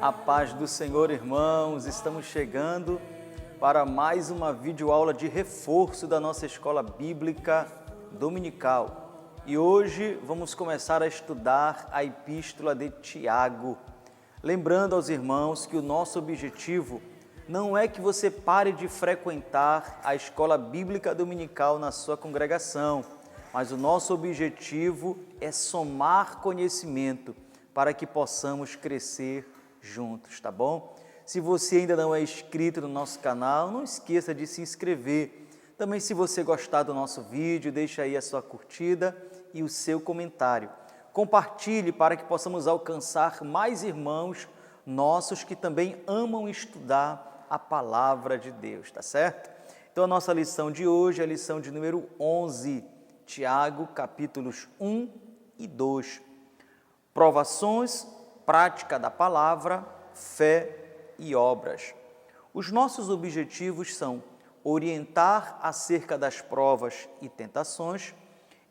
A paz do Senhor, irmãos, estamos chegando para mais uma videoaula de reforço da nossa escola bíblica dominical. E hoje vamos começar a estudar a epístola de Tiago. Lembrando aos irmãos que o nosso objetivo não é que você pare de frequentar a escola bíblica dominical na sua congregação, mas o nosso objetivo é somar conhecimento para que possamos crescer juntos, tá bom? Se você ainda não é inscrito no nosso canal, não esqueça de se inscrever. Também, se você gostar do nosso vídeo, deixa aí a sua curtida e o seu comentário. Compartilhe para que possamos alcançar mais irmãos nossos que também amam estudar a palavra de Deus, tá certo? Então, a nossa lição de hoje é a lição de número 11, Tiago, capítulos 1 e 2. Provações, prática da palavra, fé e obras. Os nossos objetivos são orientar acerca das provas e tentações,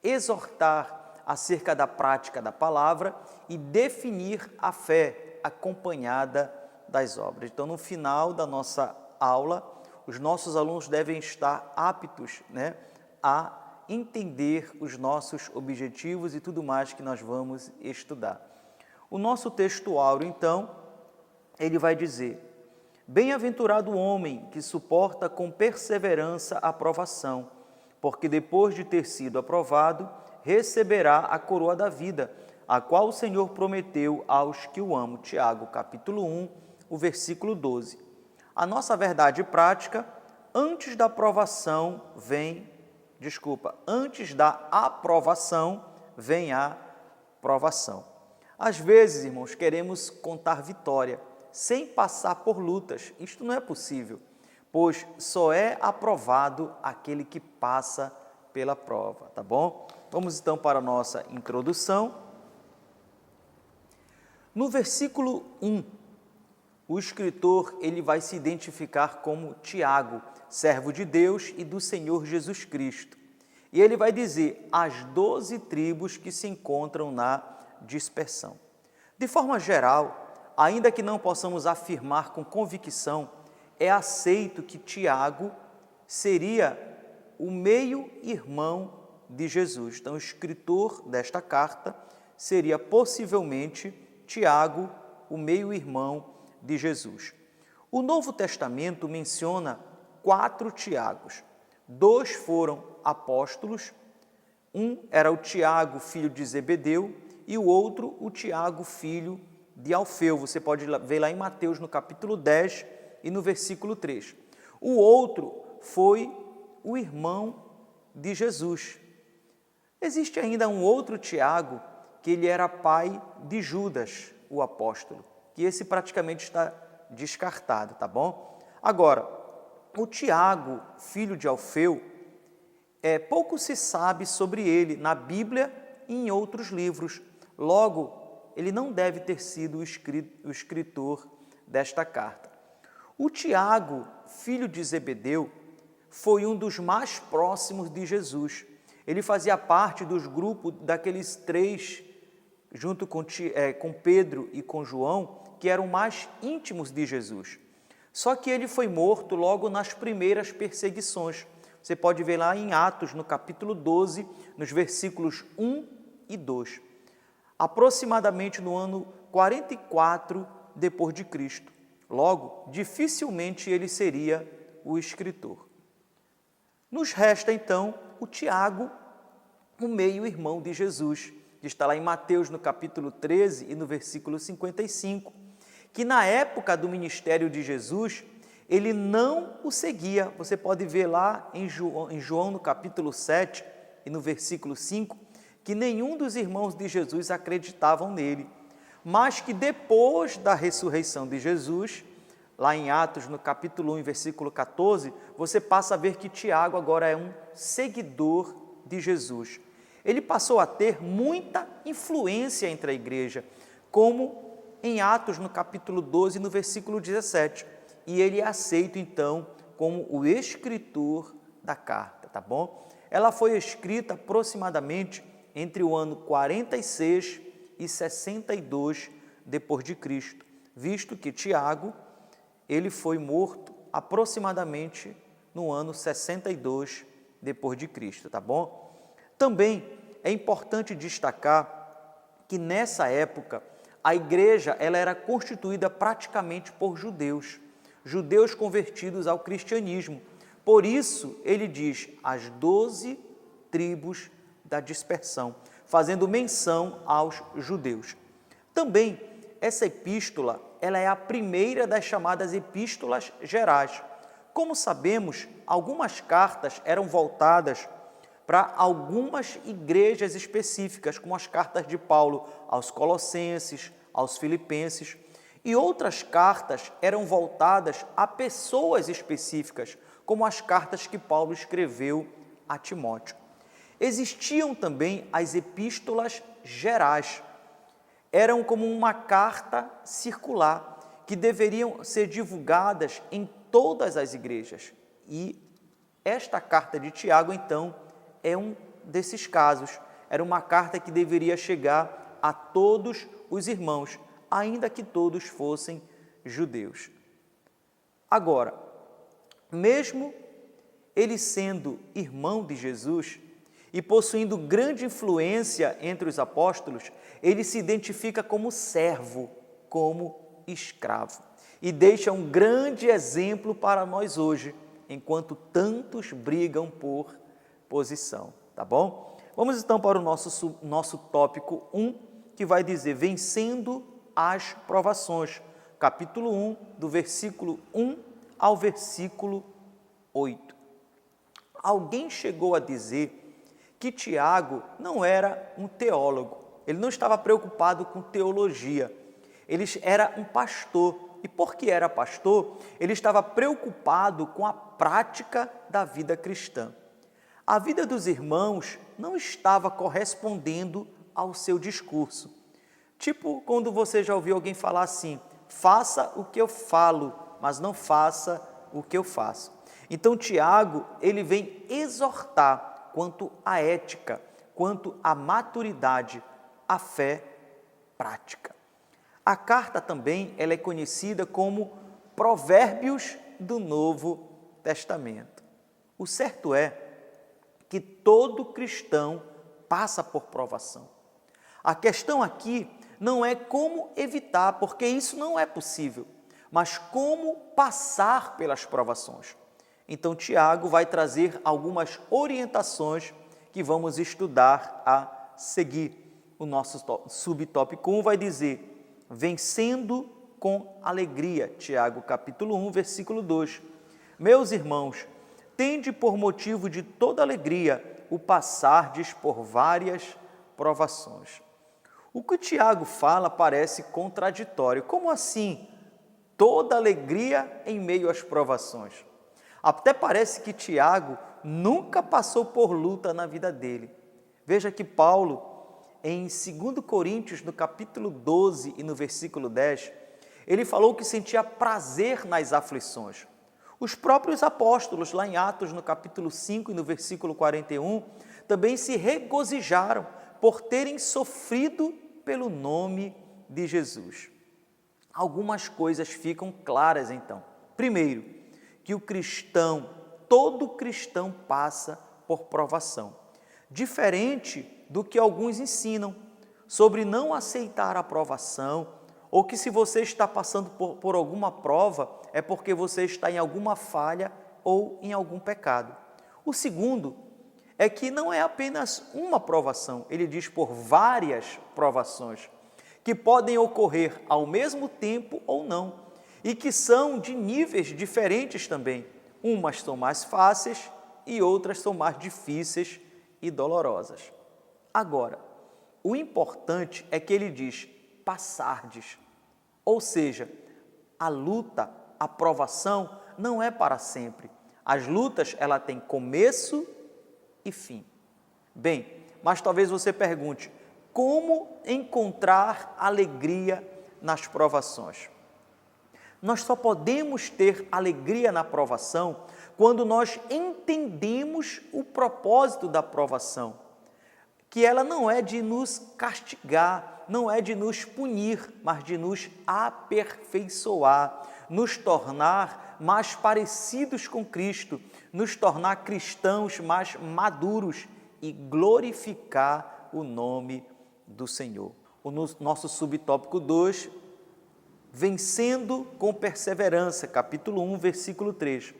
exortar acerca da prática da palavra e definir a fé acompanhada das obras. Então, no final da nossa aula, os nossos alunos devem estar aptos, a entender os nossos objetivos e tudo mais que nós vamos estudar. O nosso texto áureo, então, ele vai dizer: bem-aventurado o homem que suporta com perseverança a provação, porque depois de ter sido aprovado, receberá a coroa da vida, a qual o Senhor prometeu aos que o amam. Tiago, capítulo 1, o versículo 12. A nossa verdade prática, antes da aprovação vem a provação. Às vezes, irmãos, queremos contar vitória sem passar por lutas. Isto não é possível, pois só é aprovado aquele que passa pela prova, tá bom? Vamos então para a nossa introdução. No versículo 1, o escritor ele vai se identificar como Tiago, servo de Deus e do Senhor Jesus Cristo. E ele vai dizer as 12 tribos que se encontram na dispersão. De forma geral, ainda que não possamos afirmar com convicção, é aceito que Tiago seria o meio-irmão de Jesus. Então, o escritor desta carta seria possivelmente Tiago, o meio-irmão de Jesus. O Novo Testamento menciona 4 Tiagos. 2 foram apóstolos, um era o Tiago, filho de Zebedeu, e o outro, o Tiago, filho de Alfeu. Você pode ver lá em Mateus, no capítulo 10 e no versículo 3. O outro foi o irmão de Jesus. Existe ainda um outro Tiago, que ele era pai de Judas, o apóstolo, que esse praticamente está descartado, tá bom? Agora, o Tiago, filho de Alfeu, pouco se sabe sobre ele na Bíblia e em outros livros. Logo, ele não deve ter sido o escritor desta carta. O Tiago, filho de Zebedeu, foi um dos mais próximos de Jesus. Ele fazia parte dos grupos daqueles 3, junto com Pedro e com João, que eram mais íntimos de Jesus. Só que ele foi morto logo nas primeiras perseguições. Você pode ver lá em Atos, no capítulo 12, nos versículos 1 e 2. Aproximadamente no ano 44 depois de Cristo. Logo, dificilmente ele seria o escritor. Nos resta, então, o Tiago, o meio-irmão de Jesus, que está lá em Mateus, no capítulo 13 e no versículo 55, que na época do ministério de Jesus, ele não o seguia. Você pode ver lá em João, no capítulo 7 e no versículo 5, que nenhum dos irmãos de Jesus acreditavam nele, mas que depois da ressurreição de Jesus, lá em Atos, no capítulo 1, versículo 14, você passa a ver que Tiago agora é um seguidor de Jesus. Ele passou a ter muita influência entre a igreja, como em Atos, no capítulo 12, no versículo 17, e ele é aceito, então, como o escritor da carta, tá bom? Ela foi escrita aproximadamente entre o ano 46 e 62 depois de Cristo. visto que Tiago, ele foi morto aproximadamente no ano 62 depois de Cristo, tá bom? Também é importante destacar que nessa época a igreja ela era constituída praticamente por judeus, judeus convertidos ao cristianismo. Por isso ele diz as 12 tribos da dispersão, fazendo menção aos judeus. Também essa epístola, ela é a primeira das chamadas epístolas gerais. Como sabemos, algumas cartas eram voltadas para algumas igrejas específicas, como as cartas de Paulo aos Colossenses, aos Filipenses, e outras cartas eram voltadas a pessoas específicas, como as cartas que Paulo escreveu a Timóteo. Existiam também as epístolas gerais. Eram como uma carta circular, que deveriam ser divulgadas em todas as igrejas. E esta carta de Tiago, então, é um desses casos. Era uma carta que deveria chegar a todos os irmãos, ainda que todos fossem judeus. Agora, mesmo ele sendo irmão de Jesus e possuindo grande influência entre os apóstolos, ele se identifica como servo, como escravo, e deixa um grande exemplo para nós hoje, enquanto tantos brigam por posição, tá bom? Vamos então para o nosso tópico 1, que vai dizer vencendo as provações, capítulo 1, do versículo 1 ao versículo 8. Alguém chegou a dizer que Tiago não era um teólogo, ele não estava preocupado com teologia, ele era um pastor, e porque era pastor, ele estava preocupado com a prática da vida cristã. A vida dos irmãos não estava correspondendo ao seu discurso. Tipo quando você já ouviu alguém falar assim, faça o que eu falo, mas não faça o que eu faço. Então Tiago, ele vem exortar quanto à ética, quanto à maturidade, à fé prática. A carta também ela é conhecida como Provérbios do Novo Testamento. O certo é que todo cristão passa por provação. A questão aqui não é como evitar, porque isso não é possível, mas como passar pelas provações. Então, Tiago vai trazer algumas orientações que vamos estudar a seguir. O nosso subtópico 1 vai dizer, vencendo com alegria, Tiago capítulo 1, versículo 2. Meus irmãos, tende por motivo de toda alegria o passardes por várias provações. O que o Tiago fala parece contraditório. Como assim? Toda alegria em meio às provações. Até parece que Tiago nunca passou por luta na vida dele. Veja que Paulo, em 2 Coríntios, no capítulo 12 e no versículo 10, ele falou que sentia prazer nas aflições. Os próprios apóstolos, lá em Atos, no capítulo 5 e no versículo 41, também se regozijaram por terem sofrido pelo nome de Jesus. Algumas coisas ficam claras, então. Primeiro, que o cristão, todo cristão passa por provação. Diferente do que alguns ensinam sobre não aceitar a provação, ou que se você está passando por alguma prova, é porque você está em alguma falha ou em algum pecado. O segundo é que não é apenas uma provação, ele diz por várias provações, que podem ocorrer ao mesmo tempo ou não, e que são de níveis diferentes também. Umas são mais fáceis e outras são mais difíceis e dolorosas. Agora, o importante é que ele diz passardes, ou seja, a luta, a provação não é para sempre. As lutas, ela tem começo e fim. Bem, mas talvez você pergunte, como encontrar alegria nas provações? Nós só podemos ter alegria na provação quando nós entendemos o propósito da provação, que ela não é de nos castigar, não é de nos punir, mas de nos aperfeiçoar, nos tornar mais parecidos com Cristo, nos tornar cristãos mais maduros e glorificar o nome do Senhor. O nosso subtópico 2, vencendo com perseverança, capítulo 1, versículo 3.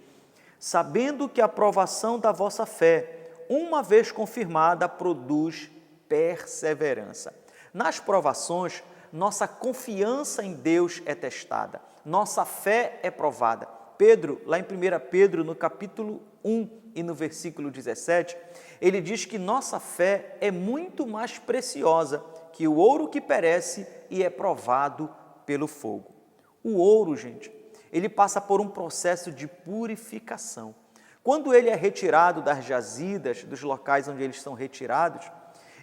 Sabendo que a provação da vossa fé, uma vez confirmada, produz perseverança. Nas provações, nossa confiança em Deus é testada, nossa fé é provada. Pedro, lá em 1 Pedro, no capítulo 1 e no versículo 17, ele diz que nossa fé é muito mais preciosa que o ouro que perece e é provado pelo fogo. O ouro, gente, ele passa por um processo de purificação. Quando ele é retirado das jazidas, dos locais onde eles são retirados,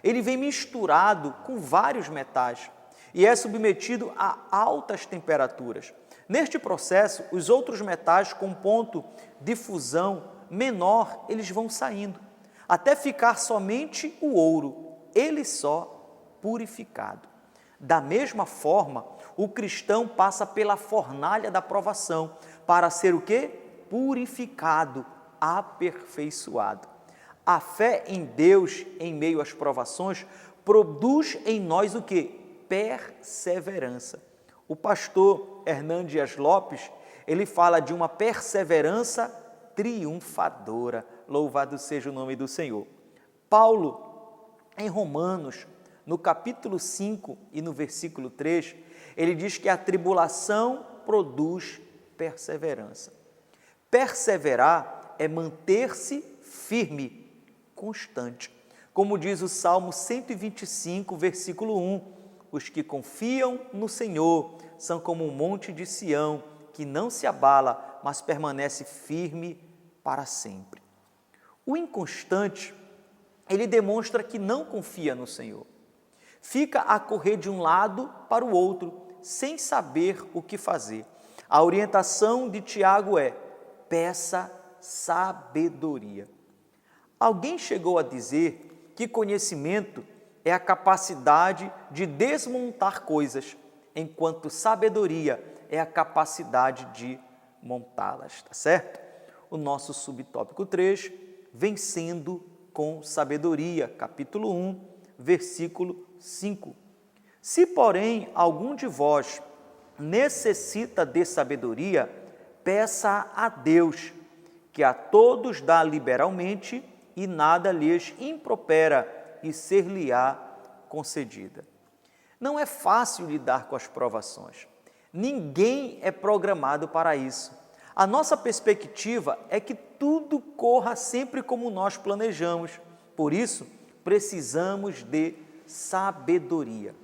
ele vem misturado com vários metais e é submetido a altas temperaturas. Neste processo, os outros metais com ponto de fusão menor, eles vão saindo, até ficar somente o ouro, ele só purificado. Da mesma forma, o cristão passa pela fornalha da provação para ser o quê? Purificado, aperfeiçoado. A fé em Deus em meio às provações produz em nós o quê? Perseverança. O pastor Hernando Dias Lopes, ele fala de uma perseverança triunfadora. Louvado seja o nome do Senhor. Paulo, em Romanos, no capítulo 5 e no versículo 3, ele diz que a tribulação produz perseverança. Perseverar é manter-se firme, constante. Como diz o Salmo 125, versículo 1, os que confiam no Senhor são como um monte de Sião, que não se abala, mas permanece firme para sempre. O inconstante, ele demonstra que não confia no Senhor. Fica a correr de um lado para o outro, sem saber o que fazer. A orientação de Tiago é: peça sabedoria. Alguém chegou a dizer que conhecimento é a capacidade de desmontar coisas, enquanto sabedoria é a capacidade de montá-las, tá certo? O nosso subtópico 3, vencendo com sabedoria, capítulo 1, versículo 5. Se, porém, algum de vós necessita de sabedoria, peça a Deus, que a todos dá liberalmente e nada lhes impropera, e ser-lhe-á concedida. Não é fácil lidar com as provações. Ninguém é programado para isso. A nossa perspectiva é que tudo corra sempre como nós planejamos. Por isso, precisamos de sabedoria.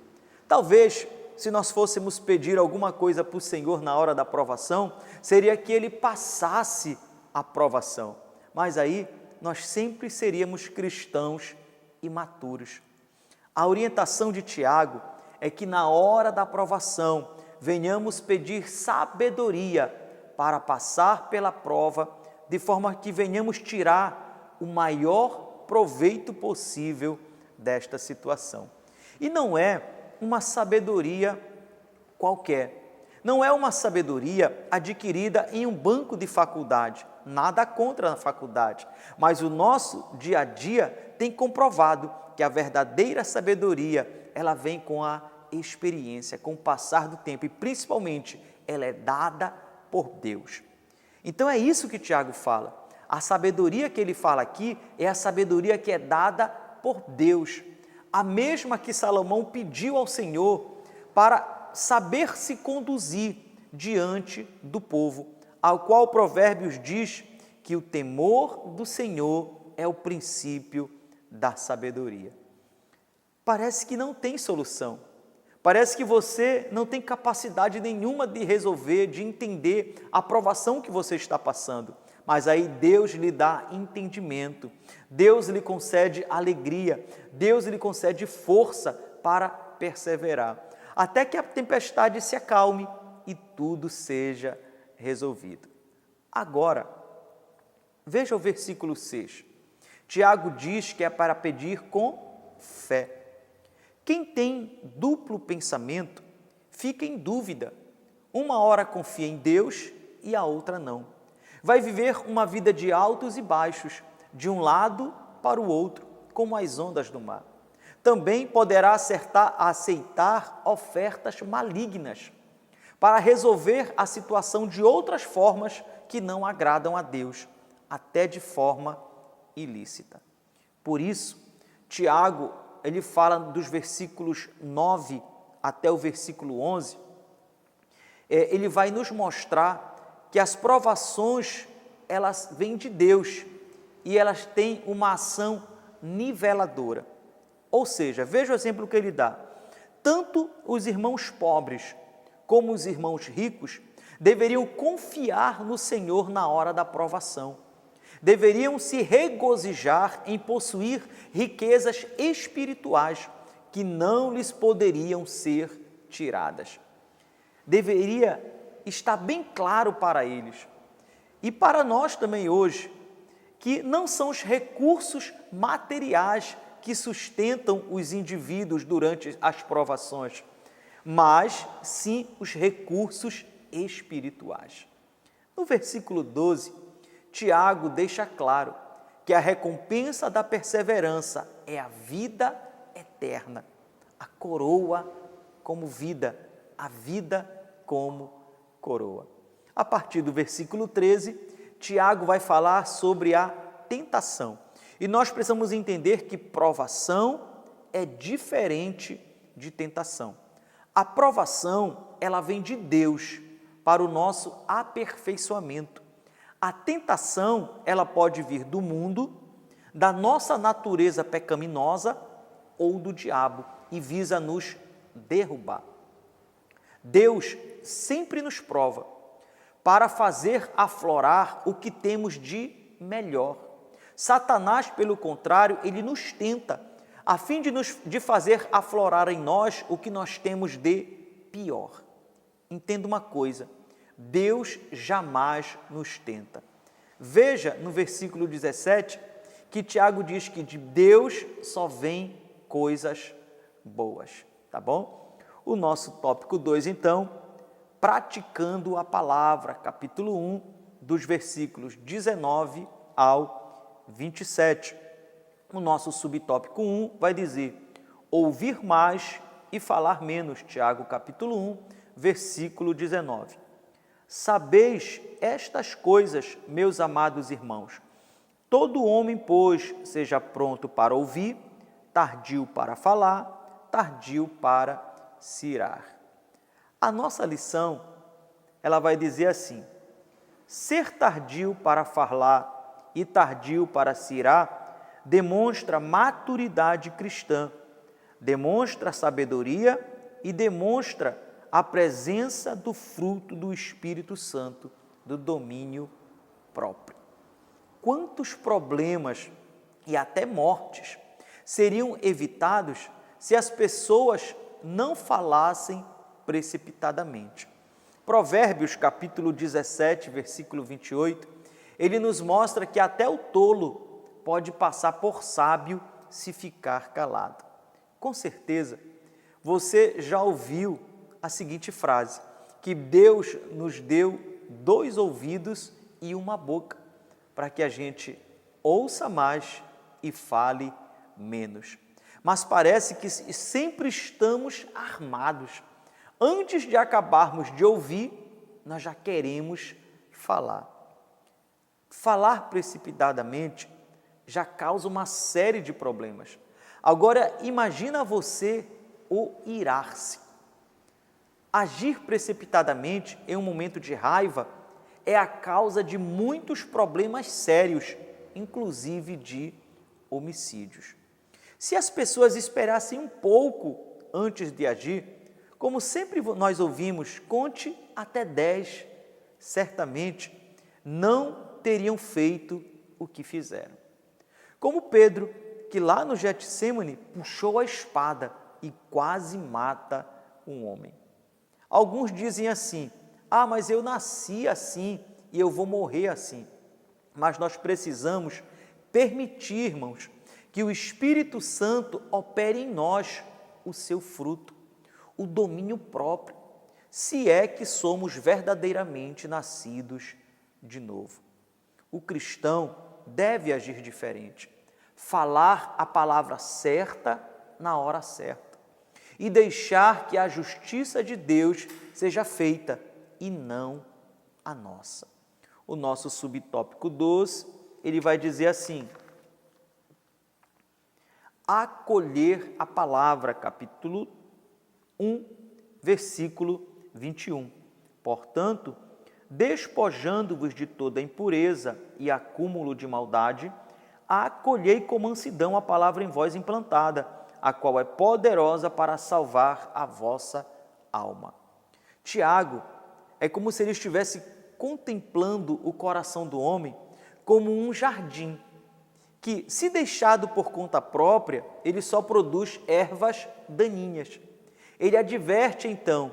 Talvez, se nós fôssemos pedir alguma coisa para o Senhor na hora da provação, seria que Ele passasse a provação. Mas aí, nós sempre seríamos cristãos imaturos. A orientação de Tiago é que na hora da provação venhamos pedir sabedoria para passar pela prova, de forma que venhamos tirar o maior proveito possível desta situação. E não é uma sabedoria qualquer, não é uma sabedoria adquirida em um banco de faculdade, nada contra a faculdade, mas o nosso dia a dia tem comprovado que a verdadeira sabedoria, ela vem com a experiência, com o passar do tempo e principalmente ela é dada por Deus. Então é isso que Tiago fala. A sabedoria que ele fala aqui é a sabedoria que é dada por Deus, a mesma que Salomão pediu ao Senhor para saber se conduzir diante do povo, ao qual Provérbios diz que o temor do Senhor é o princípio da sabedoria. Parece que não tem solução, parece que você não tem capacidade nenhuma de resolver, de entender a provação que você está passando, mas aí Deus lhe dá entendimento, Deus lhe concede alegria, Deus lhe concede força para perseverar, até que a tempestade se acalme e tudo seja resolvido. Agora, veja o versículo 6. Tiago diz que é para pedir com fé. Quem tem duplo pensamento fica em dúvida. Uma hora confia em Deus e a outra não. Vai viver uma vida de altos e baixos, de um lado para o outro, como as ondas do mar. Também poderá aceitar ofertas malignas para resolver a situação de outras formas que não agradam a Deus, até de forma ilícita. Por isso, Tiago, ele fala dos versículos 9 até o versículo 11, ele vai nos mostrar que as provações, elas vêm de Deus e elas têm uma ação niveladora. Ou seja, veja o exemplo que ele dá. Tanto os irmãos pobres como os irmãos ricos deveriam confiar no Senhor na hora da provação. Deveriam se regozijar em possuir riquezas espirituais que não lhes poderiam ser tiradas. Deveria estar bem claro para eles e para nós também hoje, que não são os recursos materiais que sustentam os indivíduos durante as provações, mas sim os recursos espirituais. No versículo 12, Tiago deixa claro que a recompensa da perseverança é a vida eterna, a coroa como vida, a vida como coroa. A partir do versículo 13, Tiago vai falar sobre a tentação. E nós precisamos entender que provação é diferente de tentação. A provação, ela vem de Deus para o nosso aperfeiçoamento. A tentação, ela pode vir do mundo, da nossa natureza pecaminosa ou do diabo e visa nos derrubar. Deus sempre nos prova para fazer aflorar o que temos de melhor. Satanás, pelo contrário, ele nos tenta, a fim de fazer aflorar em nós o que nós temos de pior. Entenda uma coisa, Deus jamais nos tenta. Veja no versículo 17, que Tiago diz que de Deus só vem coisas boas, tá bom? O nosso tópico 2, então, praticando a palavra, capítulo 1, dos versículos 19 ao 27. O nosso subtópico 1 vai dizer, ouvir mais e falar menos, Tiago, capítulo 1, versículo 19. Sabeis estas coisas, meus amados irmãos. Todo homem, pois, seja pronto para ouvir, tardio para falar, tardio para se irar. A nossa lição, ela vai dizer assim, ser tardio para falar e tardio para se irar demonstra maturidade cristã, demonstra sabedoria e demonstra a presença do fruto do Espírito Santo, do domínio próprio. Quantos problemas e até mortes seriam evitados se as pessoas não falassem precipitadamente? Provérbios, capítulo 17, versículo 28, ele nos mostra que até o tolo pode passar por sábio se ficar calado. Com certeza, você já ouviu a seguinte frase, que Deus nos deu 2 ouvidos e uma boca, para que a gente ouça mais e fale menos. Mas parece que sempre estamos armados. Antes de acabarmos de ouvir, nós já queremos falar. Falar precipitadamente já causa uma série de problemas. Agora, imagina você o irar-se. Agir precipitadamente em um momento de raiva é a causa de muitos problemas sérios, inclusive de homicídios. Se as pessoas esperassem um pouco antes de agir, como sempre nós ouvimos, conte até 10, certamente não teriam feito o que fizeram. Como Pedro, que lá no Getsêmani puxou a espada e quase mata um homem. Alguns dizem assim, mas eu nasci assim e eu vou morrer assim. Mas nós precisamos permitir, irmãos, que o Espírito Santo opere em nós o seu fruto, o domínio próprio, se é que somos verdadeiramente nascidos de novo. O cristão deve agir diferente, falar a palavra certa na hora certa e deixar que a justiça de Deus seja feita e não a nossa. O nosso subtópico 12, ele vai dizer assim: acolher a palavra, capítulo 1, versículo 21. Portanto, despojando-vos de toda impureza e acúmulo de maldade, acolhei com mansidão a palavra em vós implantada, a qual é poderosa para salvar a vossa alma. Tiago, é como se ele estivesse contemplando o coração do homem como um jardim, que, se deixado por conta própria, ele só produz ervas daninhas. Ele adverte, então,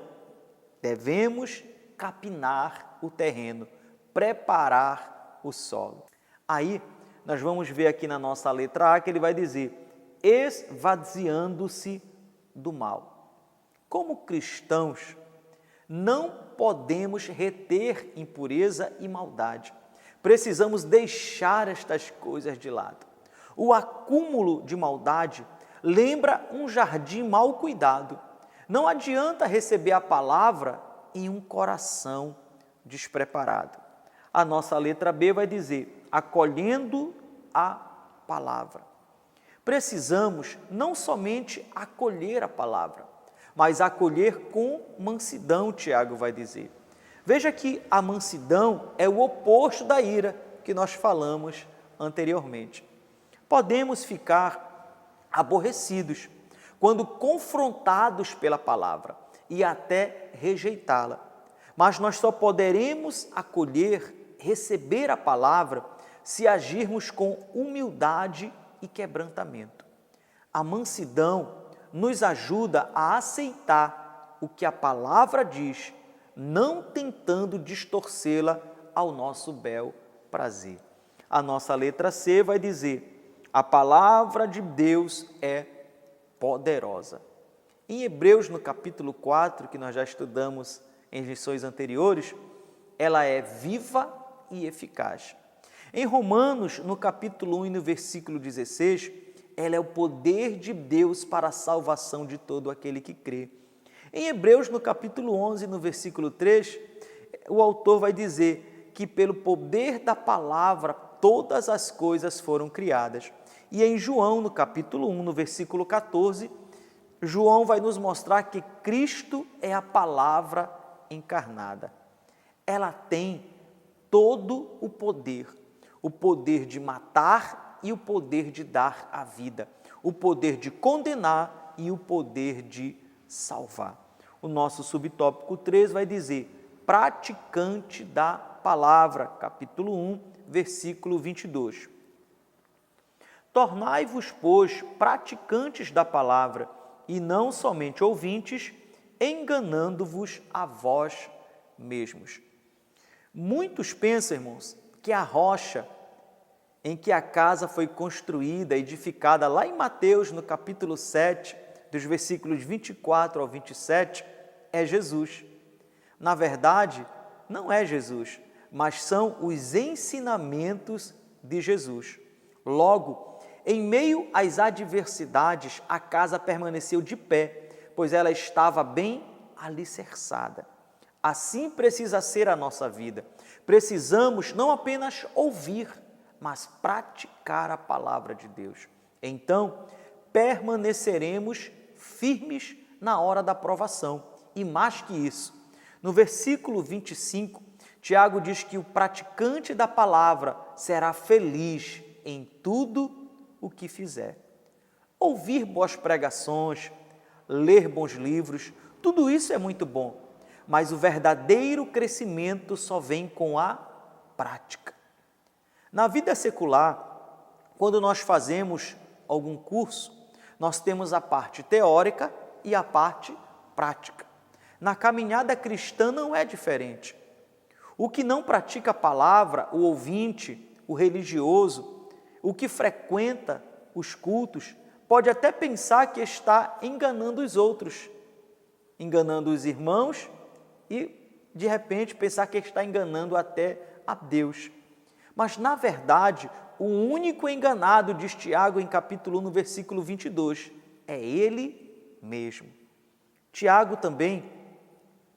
devemos capinar o terreno, preparar o solo. Aí, nós vamos ver aqui na nossa letra A que ele vai dizer, esvaziando-se do mal. Como cristãos, não podemos reter impureza e maldade. Precisamos deixar estas coisas de lado. O acúmulo de maldade lembra um jardim mal cuidado. Não adianta receber a palavra em um coração despreparado. A nossa letra B vai dizer, acolhendo a palavra. Precisamos não somente acolher a palavra, mas acolher com mansidão, Tiago vai dizer. Veja que a mansidão é o oposto da ira que nós falamos anteriormente. Podemos ficar aborrecidos quando confrontados pela palavra e até rejeitá-la, mas nós só poderemos acolher, receber a palavra, se agirmos com humildade e quebrantamento. A mansidão nos ajuda a aceitar o que a palavra diz, não tentando distorcê-la ao nosso bel prazer. A nossa letra C vai dizer, a palavra de Deus é poderosa. Em Hebreus, no capítulo 4, que nós já estudamos em lições anteriores, ela é viva e eficaz. Em Romanos, no capítulo 1 e no versículo 16, ela é o poder de Deus para a salvação de todo aquele que crê. Em Hebreus, no capítulo 11, no versículo 3, o autor vai dizer que pelo poder da palavra todas as coisas foram criadas. E em João, no capítulo 1, no versículo 14, João vai nos mostrar que Cristo é a palavra encarnada. Ela tem todo o poder de matar e o poder de dar a vida, o poder de condenar e o poder de salvar. O nosso subtópico 3 vai dizer, praticante da palavra, capítulo 1, versículo 22. Tornai-vos, pois, praticantes da palavra, e não somente ouvintes, enganando-vos a vós mesmos. Muitos pensam, irmãos, que a rocha em que a casa foi construída, edificada lá em Mateus, no capítulo 7, dos versículos 24 ao 27, é Jesus. Na verdade, não é Jesus, mas são os ensinamentos de Jesus. Logo, em meio às adversidades, a casa permaneceu de pé, pois ela estava bem alicerçada. Assim precisa ser a nossa vida. Precisamos não apenas ouvir, mas praticar a palavra de Deus. Então, permaneceremos firmes na hora da provação. E mais que isso, no versículo 25, Tiago diz que o praticante da palavra será feliz em tudo o que fizer. Ouvir boas pregações, ler bons livros, tudo isso é muito bom, mas o verdadeiro crescimento só vem com a prática. Na vida secular, quando nós fazemos algum curso, nós temos a parte teórica e a parte prática. Na caminhada cristã não é diferente. O que não pratica a palavra, o ouvinte, o religioso, o que frequenta os cultos, pode até pensar que está enganando os outros, enganando os irmãos e, de repente, pensar que está enganando até a Deus. Mas, na verdade, o único enganado, diz Tiago em capítulo 1, no versículo 22, é ele mesmo. Tiago também,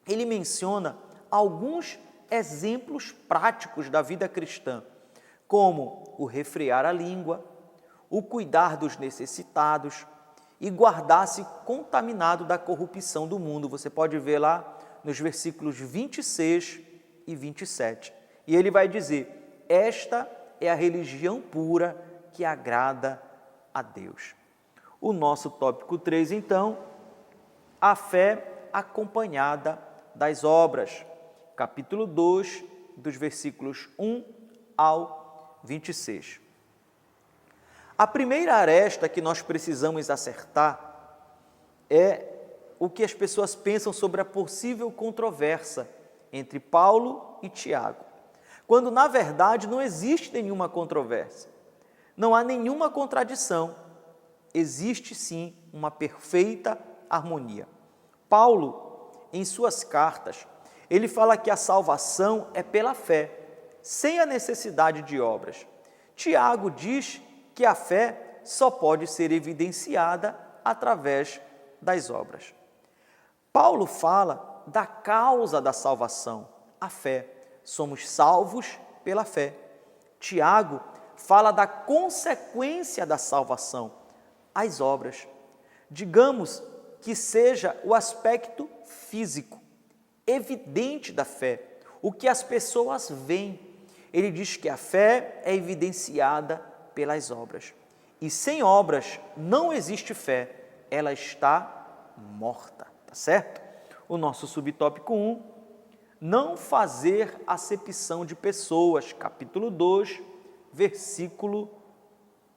ele menciona alguns exemplos práticos da vida cristã, como o refrear a língua, o cuidar dos necessitados e guardar-se contaminado da corrupção do mundo. Você pode ver lá nos versículos 26 e 27. E ele vai dizer: esta é a religião pura que agrada a Deus. O nosso tópico 3, então, a fé acompanhada das obras. Capítulo 2, dos versículos 1 ao 26. A primeira aresta que nós precisamos acertar é o que as pessoas pensam sobre a possível controvérsia entre Paulo e Tiago, quando na verdade não existe nenhuma controvérsia, não há nenhuma contradição, existe sim uma perfeita harmonia. Paulo, em suas cartas, ele fala que a salvação é pela fé, sem a necessidade de obras. Tiago diz que a fé só pode ser evidenciada através das obras. Paulo fala da causa da salvação, a fé. Somos salvos pela fé. Tiago fala da consequência da salvação, as obras. Digamos que seja o aspecto físico, evidente da fé, o que as pessoas veem. Ele diz que a fé é evidenciada pelas obras. E sem obras não existe fé, ela está morta, tá certo? O nosso subtópico 1, não fazer acepção de pessoas, capítulo 2, versículo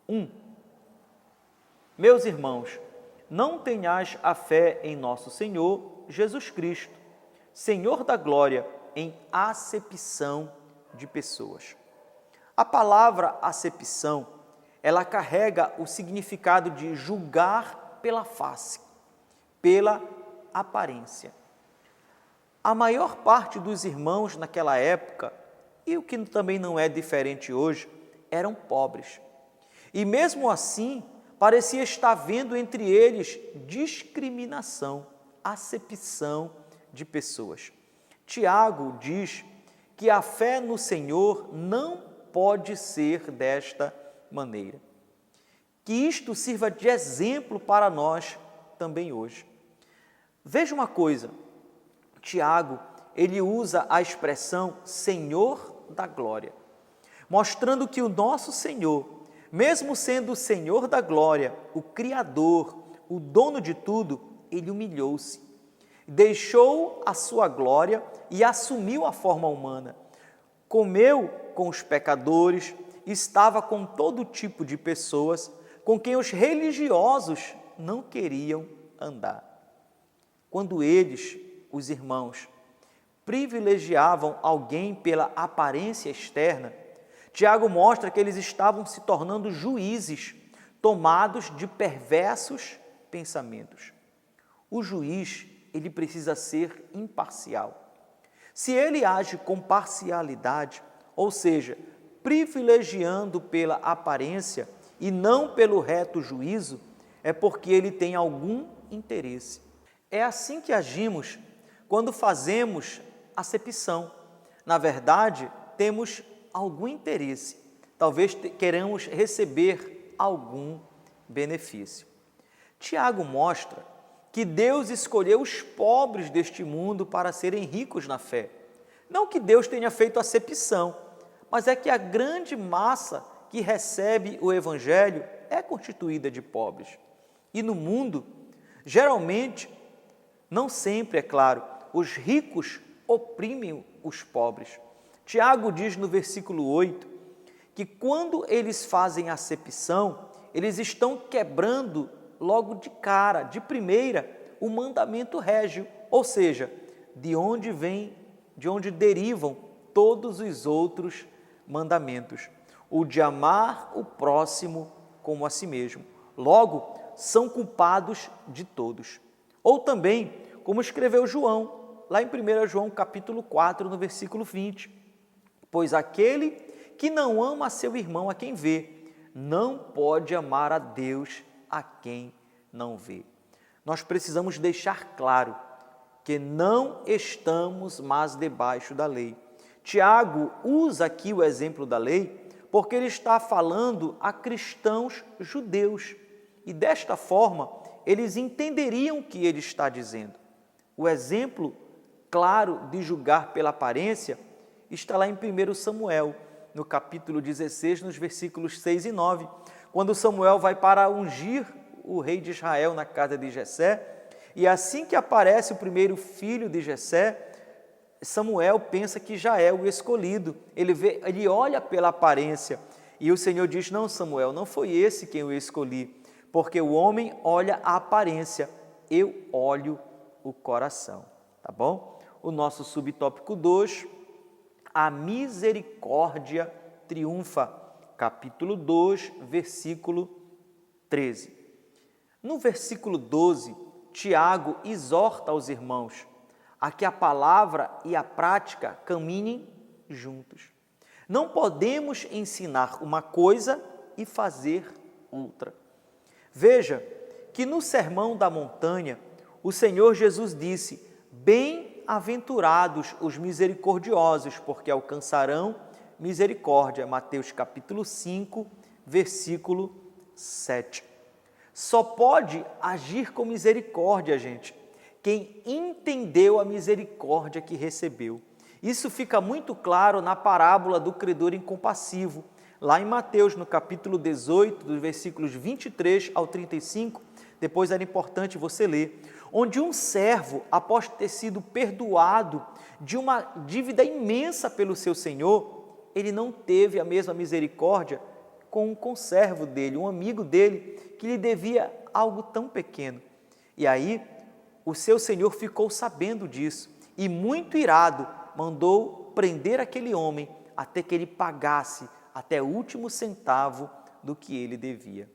1. Meus irmãos, não tenhais a fé em nosso Senhor Jesus Cristo, Senhor da glória, em acepção de pessoas. A palavra acepção, ela carrega o significado de julgar pela face, pela aparência. A maior parte dos irmãos naquela época, e o que também não é diferente hoje, eram pobres. E mesmo assim, parecia estar havendo entre eles discriminação, acepção de pessoas. Tiago diz que a fé no Senhor não pode ser desta maneira. Que isto sirva de exemplo para nós também hoje. Veja uma coisa, Tiago, ele usa a expressão Senhor da glória, mostrando que o nosso Senhor, mesmo sendo o Senhor da glória, o Criador, o dono de tudo, ele humilhou-se, deixou a sua glória e assumiu a forma humana, comeu com os pecadores, estava com todo tipo de pessoas com quem os religiosos não queriam andar. Quando eles, os irmãos, privilegiavam alguém pela aparência externa, Tiago mostra que eles estavam se tornando juízes, tomados de perversos pensamentos. O juiz, ele precisa ser imparcial. Se ele age com parcialidade, ou seja, privilegiando pela aparência e não pelo reto juízo, é porque ele tem algum interesse. É assim que agimos quando fazemos acepção. Na verdade, temos algum interesse, talvez queremos receber algum benefício. Tiago mostra que Deus escolheu os pobres deste mundo para serem ricos na fé. Não que Deus tenha feito acepção, mas é que a grande massa que recebe o Evangelho é constituída de pobres. E no mundo, geralmente, não sempre, é claro, os ricos oprimem os pobres. Tiago diz no versículo 8 que quando eles fazem acepção, eles estão quebrando logo de cara, de primeira, o mandamento régio, ou seja, de onde derivam todos os outros mandamentos, o de amar o próximo como a si mesmo. Logo, são culpados de todos. Ou também, como escreveu João, lá em 1 João capítulo 4, no versículo 20. Pois aquele que não ama seu irmão a quem vê, não pode amar a Deus a quem não vê. Nós precisamos deixar claro que não estamos mais debaixo da lei. Tiago usa aqui o exemplo da lei porque ele está falando a cristãos judeus e desta forma eles entenderiam o que ele está dizendo. O exemplo claro de julgar pela aparência está lá em 1 Samuel, no capítulo 16, nos versículos 6 e 9, quando Samuel vai para ungir o rei de Israel na casa de Jessé, e assim que aparece o primeiro filho de Jessé, Samuel pensa que já é o escolhido, ele olha pela aparência, e o Senhor diz, não Samuel, não foi esse quem eu escolhi, porque o homem olha a aparência, eu olho o coração, tá bom? O nosso subtópico 2, a misericórdia triunfa, capítulo 2, versículo 13. No versículo 12, Tiago exorta aos irmãos a que a palavra e a prática caminhem juntos. Não podemos ensinar uma coisa e fazer outra. Veja que no Sermão da Montanha, o Senhor Jesus disse, bem-aventurados os misericordiosos, porque alcançarão misericórdia. Mateus capítulo 5, versículo 7. Só pode agir com misericórdia, gente, quem entendeu a misericórdia que recebeu. Isso fica muito claro na parábola do credor incompassivo, lá em Mateus, no capítulo 18, dos versículos 23 ao 35, depois era importante você ler, onde um servo, após ter sido perdoado de uma dívida imensa pelo seu senhor, ele não teve a mesma misericórdia com um conservo dele, um amigo dele, que lhe devia algo tão pequeno. E aí, o seu senhor ficou sabendo disso e, muito irado, mandou prender aquele homem até que ele pagasse até o último centavo do que ele devia.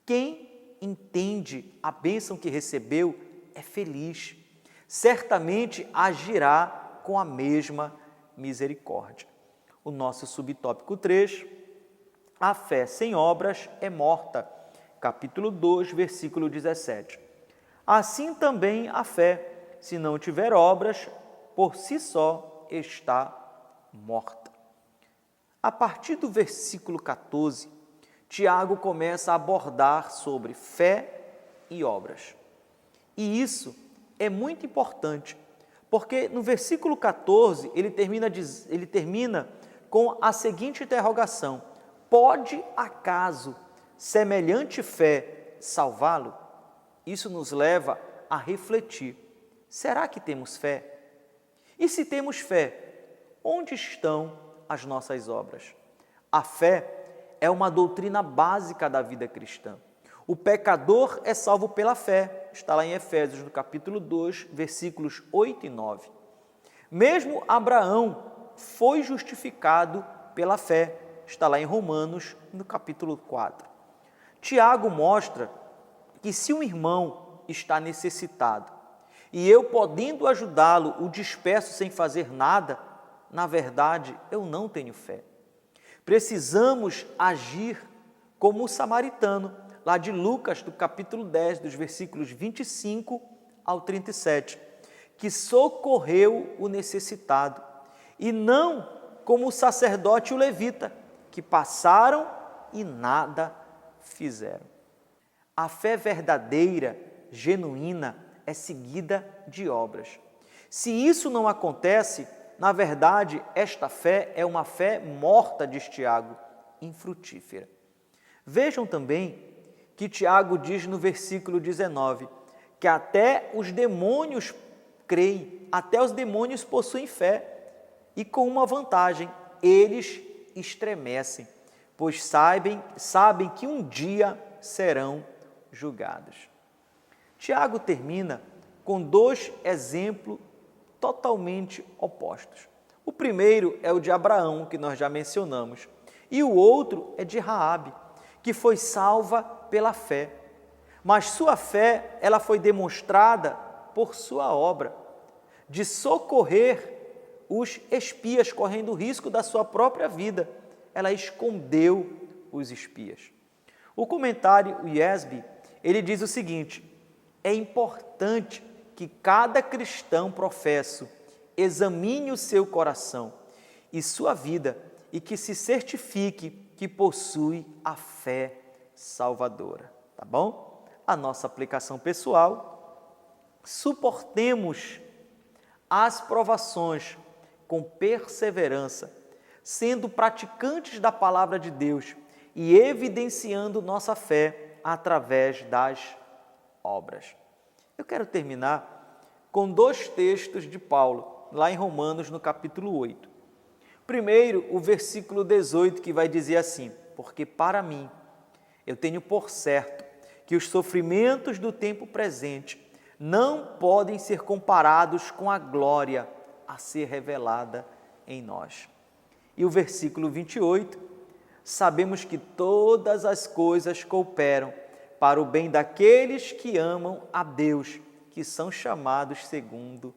Quem entende a bênção que recebeu é feliz, certamente agirá com a mesma misericórdia. O nosso subtópico 3, a fé sem obras é morta, capítulo 2, versículo 17. Assim também a fé, se não tiver obras, por si só está morta. A partir do versículo 14, Tiago começa a abordar sobre fé e obras. E isso é muito importante, porque no versículo 14 ele termina com a seguinte interrogação: pode acaso semelhante fé salvá-lo? Isso nos leva a refletir: será que temos fé? E se temos fé, onde estão as nossas obras? A fé é uma doutrina básica da vida cristã. O pecador é salvo pela fé, está lá em Efésios, no capítulo 2, versículos 8 e 9. Mesmo Abraão foi justificado pela fé, está lá em Romanos, no capítulo 4. Tiago mostra que se um irmão está necessitado e eu, podendo ajudá-lo, o despeço sem fazer nada, na verdade, eu não tenho fé. Precisamos agir como o samaritano, lá de Lucas, do capítulo 10, dos versículos 25 ao 37, que socorreu o necessitado, e não como o sacerdote e o levita, que passaram e nada fizeram. A fé verdadeira, genuína, é seguida de obras. Se isso não acontece, na verdade, esta fé é uma fé morta, diz Tiago, infrutífera. Vejam também que Tiago diz no versículo 19, que até os demônios creem, até os demônios possuem fé, e com uma vantagem, eles estremecem, pois sabem que um dia serão julgados. Tiago termina com dois exemplos totalmente opostos. O primeiro é o de Abraão, que nós já mencionamos, e o outro é de Raabe, que foi salva pela fé. Mas sua fé, ela foi demonstrada por sua obra, de socorrer os espias, correndo o risco da sua própria vida. Ela escondeu os espias. O comentário IESB, ele diz o seguinte: é importante que cada cristão professo examine o seu coração e sua vida e que se certifique que possui a fé salvadora, tá bom? A nossa aplicação pessoal: suportemos as provações com perseverança, sendo praticantes da palavra de Deus e evidenciando nossa fé através das obras. Eu quero terminar com 2 textos de Paulo, lá em Romanos, no capítulo 8. Primeiro, o versículo 18, que vai dizer assim: porque para mim, eu tenho por certo que os sofrimentos do tempo presente não podem ser comparados com a glória a ser revelada em nós. E o versículo 28, sabemos que todas as coisas cooperam para o bem daqueles que amam a Deus, que são chamados segundo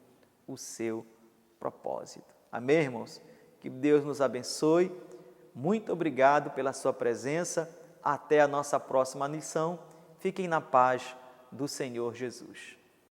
o seu propósito. Amém, irmãos? Que Deus nos abençoe. Muito obrigado pela sua presença. Até a nossa próxima lição. Fiquem na paz do Senhor Jesus.